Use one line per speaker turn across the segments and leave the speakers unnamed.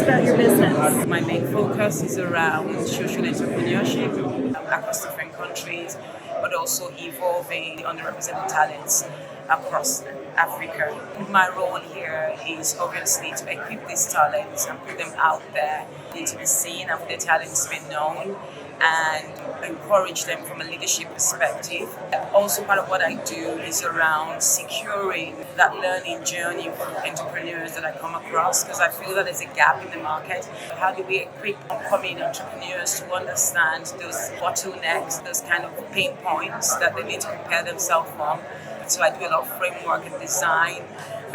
about your business?
My main focus is around social entrepreneurship across different countries, but also evolving the underrepresented talents across Africa. My role here is obviously to equip these talents and put them out there, to be seen and for their talents to be known, and encourage them from a leadership perspective. Also, part of what I do is around securing that learning journey for entrepreneurs that I come across, because I feel that there's a gap in the market. How do we equip upcoming entrepreneurs to understand those bottlenecks, those kind of pain points that they need to prepare themselves from? So I do a lot of framework and design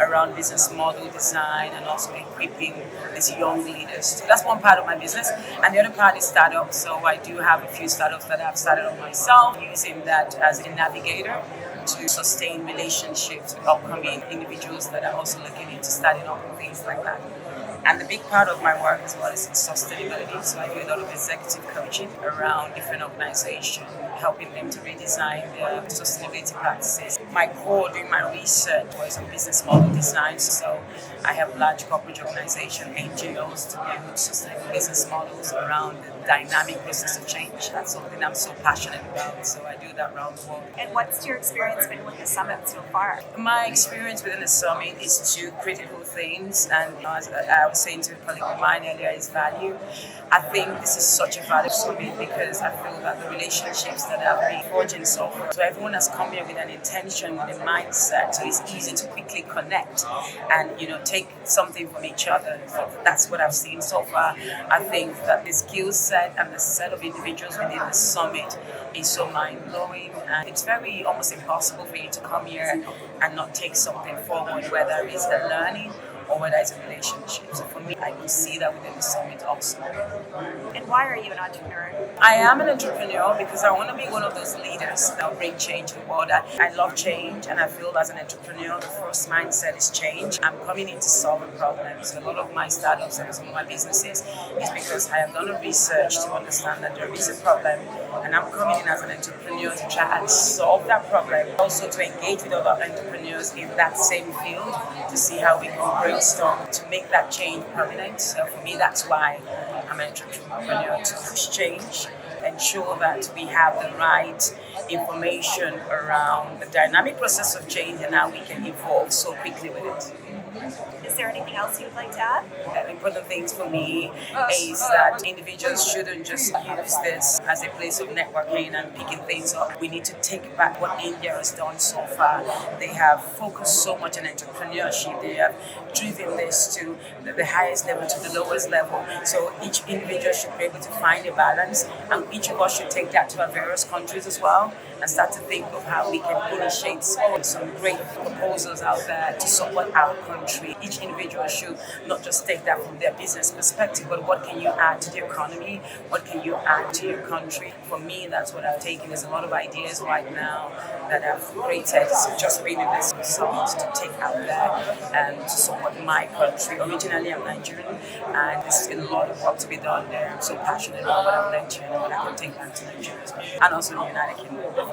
around business model design and also equipping these young leaders. So that's one part of my business. And the other part is startups. So I do have a few startups that I've started on myself, using that as a navigator to sustain relationships with upcoming individuals that are also looking into starting up and things like that. And the big part of my work as well is sustainability. So I do a lot of executive coaching around different organizations, helping them to redesign their sustainability practices. My core doing my research was on business model design. So I have large corporate organizations, NGOs, to build sustainable business models around the dynamic process of change. That's something I'm so passionate about. So I do that around the world.
And what's your experience been with the summit so far?
My experience within the summit is two critical things, and as I was saying to a colleague of mine earlier, is value. I think this is such a value summit because I feel that the relationships that have been forging so far. So everyone has come here with an intention, with a mindset, so it's easy to quickly connect and take something from each other. So that's what I've seen so far. I think that the skill set and the set of individuals within the summit is so mind-blowing, and it's very almost impossible for you to come here and not take something forward, whether it's the learning or whether it's a relationship. So for me, I can see that within the summit also.
And why are you an entrepreneur?
I am an entrepreneur because I want to be one of those leaders that will bring change to the world. I love change, and I feel as an entrepreneur, the first mindset is change. I'm coming in to solve a problem. So a lot of my startups and some of my businesses is because I have done a research to understand that there is a problem, and I'm coming in as an entrepreneur to try and solve that problem. Also to engage with other entrepreneurs in that same field to see how we can brainstorm to make that change permanent. So for me, that's why I'm an entrepreneur, to push change, ensure that we have the right information around the dynamic process of change and how we can evolve so quickly with it.
Is there anything else you'd like to add?
The important things for me is that individuals shouldn't just use this as a place of networking and picking things up. We need to take back what India has done so far. They have focused so much on entrepreneurship. They have driven this to the highest level to the lowest level. So each individual should be able to find a balance, and each of us should take that to our various countries as well and start to think of how we can initiate some great proposals out there to support our country. Each individual should not just take that from their business perspective, but what can you add to the economy? What can you add to your country? For me, that's what I've taken. There's a lot of ideas right now that I've created, just being in this summit to take out there and to support my country. Originally, I'm Nigerian, and there's a lot of work to be done there. I'm so passionate about what I've learned here and what I can take back to Nigeria as well, and also the United Kingdom.